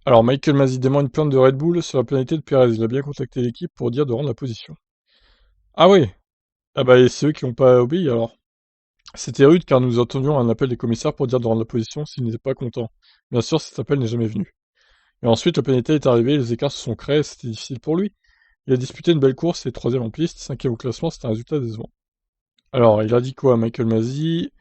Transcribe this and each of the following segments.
Alors, Michael Masi dément une plainte de Red Bull sur la pénalité de Perez. Il a bien contacté l'équipe pour dire de rendre la position. Ah oui. Ah bah, et c'est eux qui n'ont pas obéi alors. C'était rude car nous attendions un appel des commissaires pour dire de rendre la position s'ils n'étaient pas contents. Bien sûr, cet appel n'est jamais venu. Et ensuite, la pénalité est arrivée, les écarts se sont créés, c'était difficile pour lui. Il a disputé une belle course, et troisième en piste, cinquième au classement, c'est un résultat décevant. Alors, il a dit quoi, Michael Masi?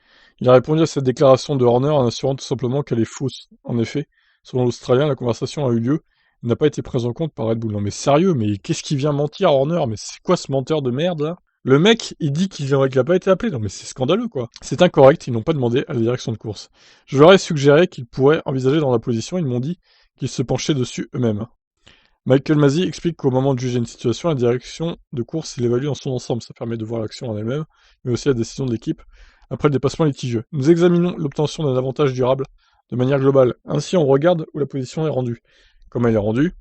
Il a répondu à cette déclaration de Horner en assurant tout simplement qu'elle est fausse. En effet, selon l'Australien, la conversation a eu lieu et n'a pas été prise en compte par Red Bull. Non mais sérieux, mais qu'est-ce qu'il vient mentir, Horner? Mais c'est quoi ce menteur de merde là? Le mec, il dit qu'il a pas été appelé. Non mais c'est scandaleux quoi. C'est incorrect, ils n'ont pas demandé à la direction de course. Je leur ai suggéré qu'ils pourraient envisager dans la position, ils m'ont dit qu'ils se penchaient dessus eux-mêmes. Michael Masi explique qu'au moment de juger une situation, la direction de course, il évalue dans son ensemble. Ça permet de voir l'action en elle-même, mais aussi la décision de l'équipe après le dépassement litigieux. Nous examinons l'obtention d'un avantage durable de manière globale. Ainsi, on regarde où la position est rendue. Comment elle est rendue.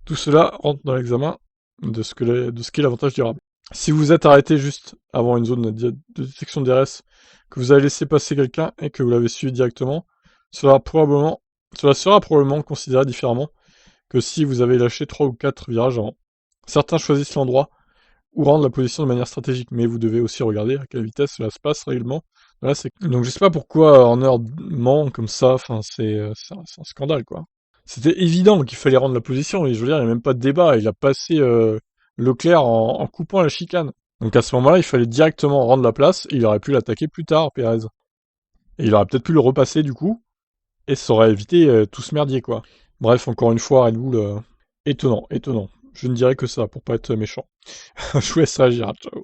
Tout cela rentre dans l'examen de ce qu'est l'avantage durable. Si vous êtes arrêté juste avant une zone de détection de DRS, que vous avez laissé passer quelqu'un et que vous l'avez suivi directement, cela sera probablement considéré différemment que si vous avez lâché 3 ou 4 virages avant. Certains choisissent l'endroit ou rendent la position de manière stratégique, mais vous devez aussi regarder à quelle vitesse cela se passe réellement dans la séquence. Donc je sais pas pourquoi Horner ment comme ça, enfin c'est un scandale quoi. C'était évident qu'il fallait rendre la position, et je veux dire, il n'y a même pas de débat, il a passé Leclerc en coupant la chicane. Donc à ce moment-là, il fallait directement rendre la place, et il aurait pu l'attaquer plus tard, Pérez. Et il aurait peut-être pu le repasser du coup, et ça aurait évité tout ce merdier quoi. Bref, encore une fois, Red Bull, étonnant, étonnant. Je ne dirais que ça, pour pas être méchant. Je vous laisse réagir, ciao.